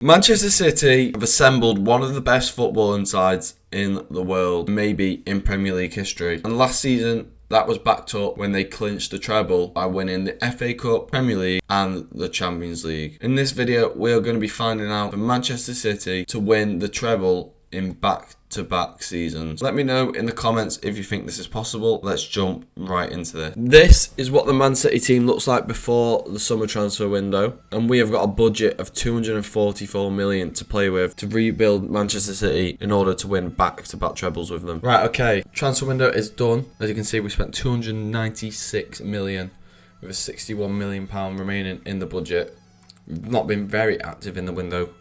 Manchester City have assembled one of the best footballing sides in the world, maybe in Premier League history. And last season, that was backed up when they clinched the treble by winning the FA Cup, Premier League and the Champions League. In this video, we are going to be finding out for Manchester City to win the treble in back-to-back seasons. Let me know in the comments if you think this is possible. Let's jump right into this. This is what the Man City team looks like before the summer transfer window, and we have got a budget of 244 million to play with to rebuild Manchester City in order to win back-to-back trebles with them. Right, okay, transfer window is done. As you can see, we spent 296 million with a 61 million pound remaining in the budget. We've not been very active in the window,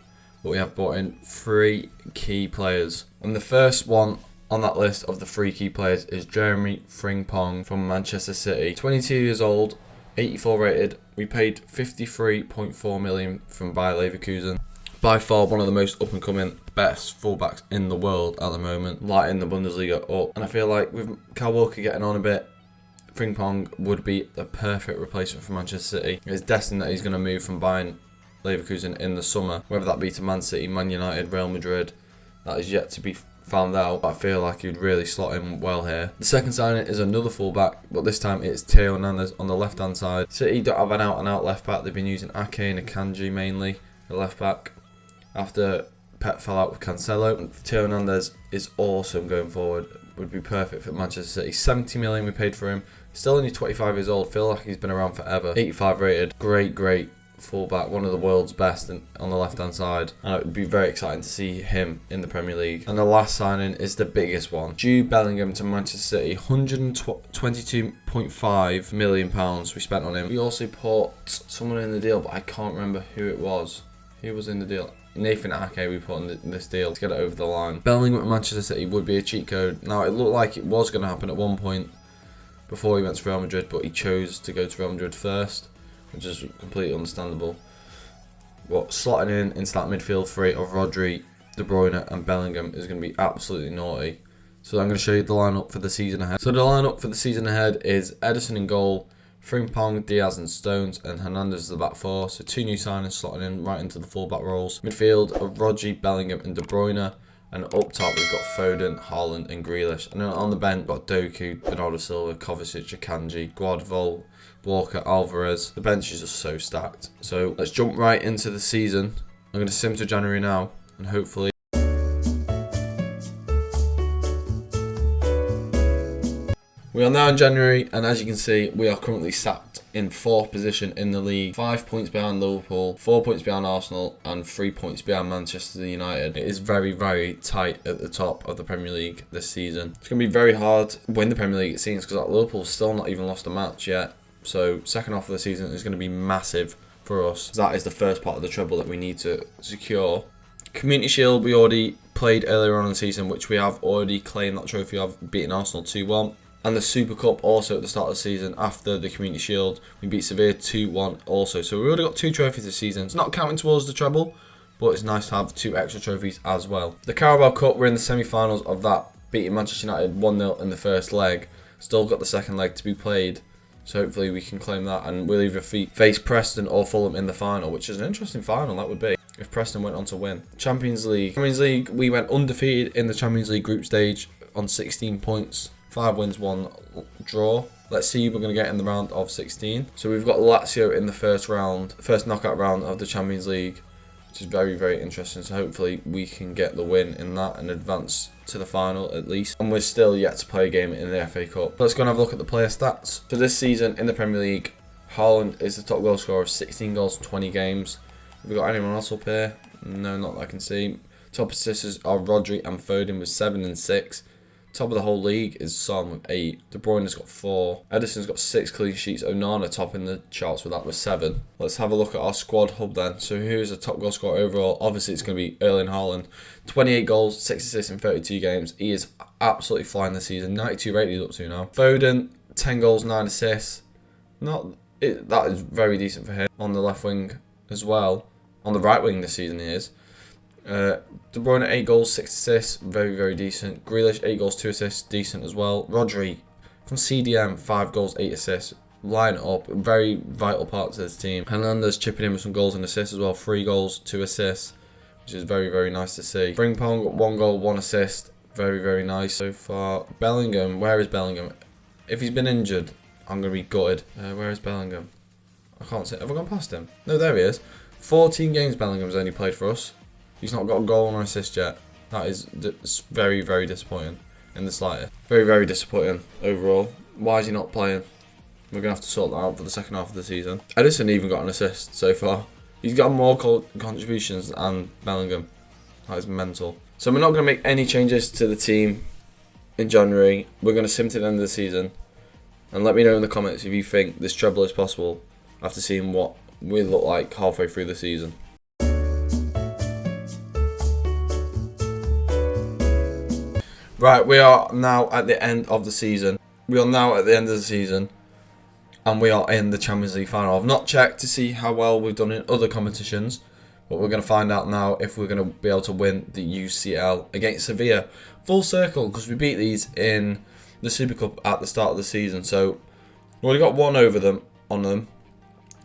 but we have brought in 3 key players. And the first one on that list of the 3 key players is Jeremy Frimpong from Manchester City. 22 years old, 84 rated. We paid 53.4 million from Bayer Leverkusen. By far one of the most up and coming best fullbacks in the world at the moment, lighting the Bundesliga up. And I feel like with Kyle Walker getting on a bit, Frimpong would be the perfect replacement for Manchester City. It's destined that he's going to move from Bayern Leverkusen in the summer, whether that be to Man City, Man United, Real Madrid, that is yet to be found out. But I feel like he'd really slot in well here. The second signing is another fullback, but this time it's Theo Hernandez on the left hand side. City don't have an out and out left back. They've been using Ake and Akanji mainly, the left back, after Pep fell out with Cancelo. Theo Hernandez is awesome going forward, would be perfect for Manchester City. 70 million we paid for him, still only 25 years old, feel like he's been around forever. 85 rated, great fullback, one of the world's best on the left hand side, and it would be very exciting to see him in the Premier League. And the last signing is the biggest one, Jude Bellingham to Manchester City. 122.5 million pounds we spent on him. We also put someone in the deal, but I can't remember who it was. Who was in the deal? Nathan Ake we put in this deal to get it over the line. Bellingham at Manchester City would be a cheat code. Now it looked like it was going to happen at one point before he went to Real Madrid, but he chose to go to Real Madrid first, which is completely understandable. But slotting in into that midfield three of Rodri, De Bruyne and Bellingham is going to be absolutely naughty. So I'm going to show you the lineup for the season ahead. So the lineup for the season ahead is Ederson in goal, Frimpong, Diaz and Stones, and Hernandez the back 4. So 2 new signings slotting in right into the full-back roles. Midfield of Rodri, Bellingham and De Bruyne. And up top we've got Foden, Haaland and Grealish. And then on the bench we've got Doku, Bernardo Silva, Kovacic, Akanji, Guardiola, Walker, Alvarez. The bench is just so stacked. So let's jump right into the season. I'm going to sim to January now, and hopefully we are now in January, and as you can see, we are currently sat in 4th position in the league. 5 points behind Liverpool, 4 points behind Arsenal, and 3 points behind Manchester United. It is very tight at the top of the Premier League this season. It's going to be very hard to win the Premier League, it seems, because Liverpool's still not even lost a match yet. So second half of the season is going to be massive for us. That is the first part of the treble that we need to secure. Community Shield we already played earlier on in the season, which we have already claimed that trophy of beating Arsenal 2-1. And the Super Cup also at the start of the season after the Community Shield. We beat Sevilla 2-1 also. So we've already got 2 trophies this season. It's not counting towards the treble, but it's nice to have 2 extra trophies as well. The Carabao Cup, we're in the semi-finals of that, beating Manchester United 1-0 in the first leg. Still got the second leg to be played. So hopefully we can claim that, and we'll either face Preston or Fulham in the final, which is an interesting final, that would be, if Preston went on to win. Champions League, we went undefeated in the Champions League group stage on 16 points. 5 wins, 1 draw. Let's see who we're going to get in the round of 16. So we've got Lazio in the first knockout round of the Champions League, which is very interesting. So hopefully we can get the win in that and advance to the final at least. And we're still yet to play a game in the FA Cup. Let's go and have a look at the player stats. So this season in the Premier League, Haaland is the top goal scorer of 16 goals in 20 games. Have we got anyone else up here? No, not that I can see. Top assisters are Rodri and Foden with 7 and 6. Top of the whole league is Son with 8. De Bruyne's got 4. Ederson's got 6 clean sheets. Onana topping the charts with that with 7. Let's have a look at our squad hub then. So who's the top goal scorer overall? Obviously it's going to be Erling Haaland. 28 goals, 6 assists in 32 games. He is absolutely flying this season. 92 rated he's up to now. Foden, 10 goals, 9 assists. That is very decent for him. On the left wing as well. On the right wing this season he is. De Bruyne 8 goals, 6 assists, very decent. Grealish 8 goals, 2 assists, decent as well. Rodri from CDM 5 goals, 8 assists. Line up, very vital part to this team. Hernandez chipping in with some goals and assists as well. 3 goals, 2 assists. which is very, very nice to see. Frimpong, 1 goal, 1 assist. Very, very nice so far. Bellingham, where is Bellingham? If he's been injured, I'm going to be gutted. Where is Bellingham? I can't see. Have I gone past him? No, there he is. 14 games Bellingham's only played for us. He's not got a goal or assist yet. That is very, very disappointing in the slightest. Very, very disappointing overall. Why is he not playing? We're going to have to sort that out for the second half of the season. Edison even got an assist so far. He's got more contributions than Bellingham. That is mental. So we're not going to make any changes to the team in January. We're going to sim to the end of the season. And let me know in the comments if you think this treble is possible after seeing what we look like halfway through the season. Right, we are now at the end of the season. And we are in the Champions League final. I've not checked to see how well we've done in other competitions, but we're going to find out now if we're going to be able to win the UCL against Sevilla. Full circle, because we beat these in the Super Cup at the start of the season. So we already got 1 on them.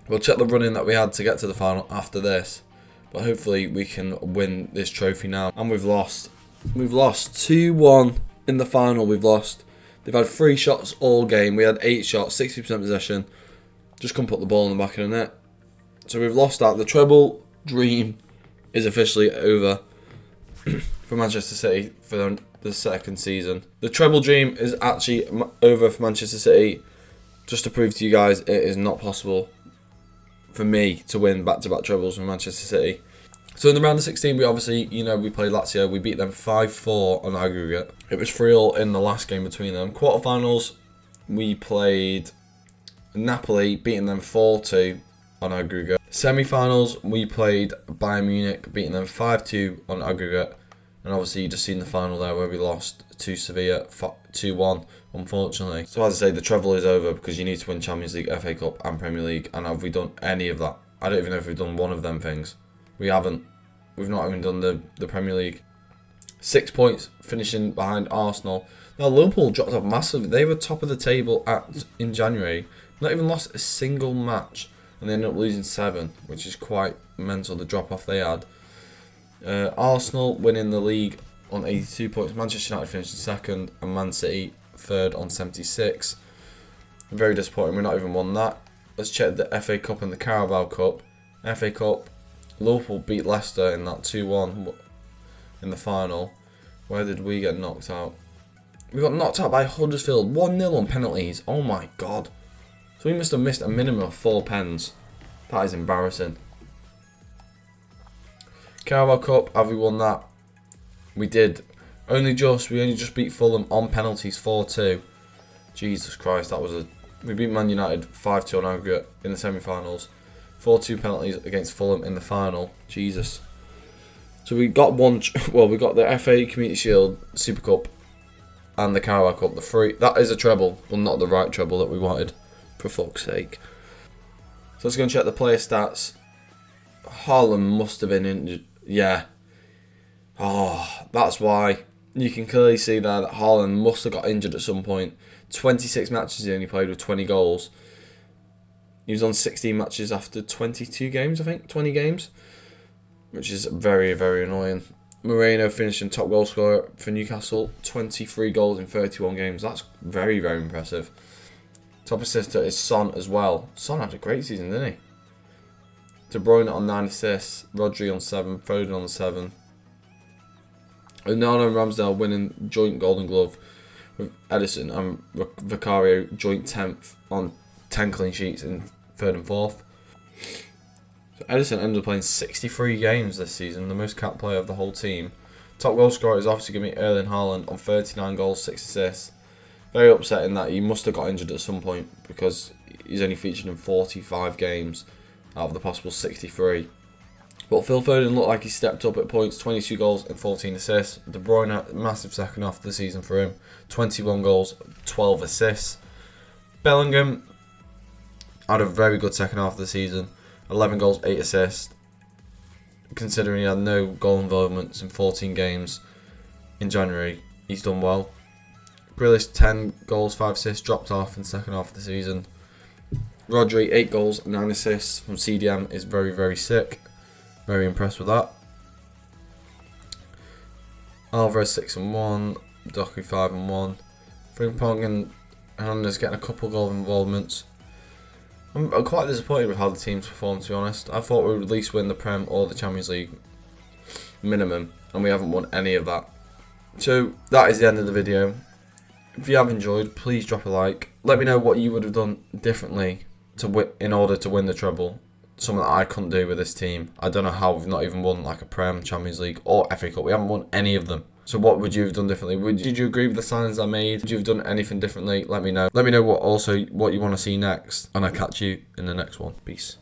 We'll check the run-in that we had to get to the final after this. But hopefully we can win this trophy now. And we've lost. We've lost 2-1 in the final. We've lost. They've had 3 shots all game. We had 8 shots, 60% possession. Just couldn't put the ball in the back of the net. So we've lost that. The treble dream is officially over for Manchester City for the second season. The treble dream is actually over for Manchester City. Just to prove to you guys, it is not possible for me to win back-to-back trebles from Manchester City. So in the round of 16, we obviously, we played Lazio. We beat them 5-4 on aggregate. It was 3-3 in the last game between them. Quarterfinals, we played Napoli, beating them 4-2 on aggregate. Semi-finals, we played Bayern Munich, beating them 5-2 on aggregate. And obviously, you just seen the final there where we lost to Sevilla 2-1, unfortunately. So as I say, the treble is over because you need to win Champions League, FA Cup and Premier League. And have we done any of that? I don't even know if we've done one of them things. We haven't. We've not even done the Premier League. 6 points, finishing behind Arsenal. Now, Liverpool dropped off massively. They were top of the table in January. Not even lost a single match. And they ended up losing 7, which is quite mental, the drop-off they had. Arsenal winning the league on 82 points. Manchester United finished in second. And Man City third on 76. Very disappointing. We're not even won that. Let's check the FA Cup and the Carabao Cup. FA Cup. Liverpool beat Leicester in that 2-1 in the final. Where did we get knocked out? We got knocked out by Huddersfield. 1-0 on penalties. Oh my god. So we must have missed a minimum of 4 pens. That is embarrassing. Carabao Cup, have we won that? We did. We only just beat Fulham on penalties 4-2. Jesus Christ, we beat Man United 5-2 on aggregate in the semi-finals. 4-2 penalties against Fulham in the final. Jesus. So we got we got the FA Community Shield, Super Cup, and the Carabao Cup. The 3. That is a treble, but not the right treble that we wanted. For fuck's sake. So let's go and check the player stats. Haaland must have been injured. Yeah. Oh, that's why. You can clearly see there that Haaland must have got injured at some point. 26 matches he only played with 20 goals. He was on 16 matches after 22 games, I think. 20 games. Which is very, very annoying. Moreno finishing top goal scorer for Newcastle. 23 goals in 31 games. That's very, very impressive. Top assister is Son as well. Son had a great season, didn't he? De Bruyne on 9 assists. Rodri on 7. Foden on 7. Onana and Ramsdale winning joint Golden Glove with Edison and Vicario joint 10th on 10 clean sheets in 3rd and 4th. So Edison ended up playing 63 games this season, the most capped player of the whole team. Top goal scorer is obviously going to be Erling Haaland on 39 goals, 6 assists. Very upsetting that he must have got injured at some point because he's only featured in 45 games out of the possible 63. But Phil Foden looked like he stepped up at points, 22 goals and 14 assists. De Bruyne, massive second half of the season for him, 21 goals, 12 assists. Bellingham had a very good second half of the season, 11 goals, 8 assists. Considering he had no goal involvements in 14 games in January, he's done well. Grealish, 10 goals, 5 assists, dropped off in the second half of the season. Rodri, 8 goals, 9 assists from CDM is very, very sick. Very impressed with that. Alvarez 6-1, Doku 5-1. Frimpong and Hernandez getting a couple goal involvements. I'm quite disappointed with how the team's performed, to be honest. I thought we would at least win the Prem or the Champions League minimum, and we haven't won any of that. So that is the end of the video. If you have enjoyed, please drop a like. Let me know what you would have done differently in order to win the treble. Something that I couldn't do with this team. I don't know how we've not even won like a Prem, Champions League or FA Cup. We haven't won any of them. So what would you have done differently? Did you agree with the signings I made? Would you have done anything differently? Let me know. Let me know what you want to see next. And I'll catch you in the next one. Peace.